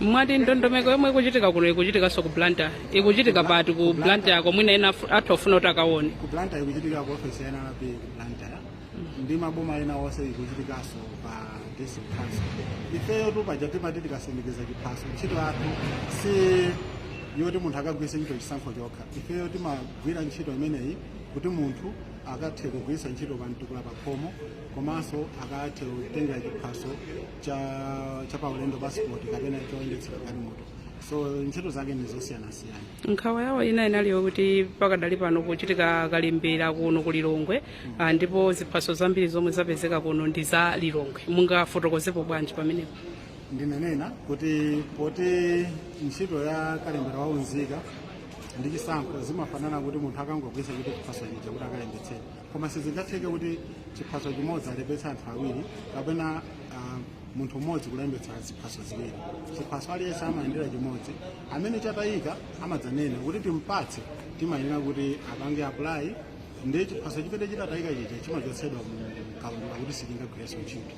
mwati ndondomeko yomwe ikuchitika kuno ikuchitikanso ku Blantyre ikuchitika pati ku Blantyre komwina ena athu afuna kuti akaone ku Blantyre ikuchitika ku ofisi ya NRP ku Blantyre ndi maboma ena onse ikuchitikanso pa district council. Ifeyo tupaja timati tikasindikiza chiphaso ntchito yathu si yoti munthu akagwiritsa ntchito chisankho chokha. Ifeyo timagwira ntchito imeneyi kuti munthu akathe kugwiritsa ntchito pamtukula pa khomo komanso akathe kutengera chiphaso cha paulendo passport kapena choyendetsera galimoto. So ntchito zake ndi zosiyanasiyana. Nkhawa yawo ina inaliyo kuti pakadali pano kuchitika kalembera kuno ku Lilongwe ndipo ziphaso zambiri zomwe zapezeka kuno ndi za Lilongwe. Mungafotokozepo bwanji pamenepo? Ndinanena kuti poti ntchito ya kalembera waunzika ndi chisankho zimafanana kuti munthu akangogwiritsa ntchito chiphaso chija kuti akalembetsere, koma sizingatheke kuti chiphaso chimodzi alembetse anthu awiri kapena munthu umodzi kulembetsa ziphaso ziwiri. Chiphaso aliyense amayendera chimodzi, amene chatayika amadzanena kuti timpatse, timayenera kuti apange apply ndi chiphaso chimene chitatayika chija chimachotsedwa mu kalembera kuti sichingagwiritsidwe ntchito.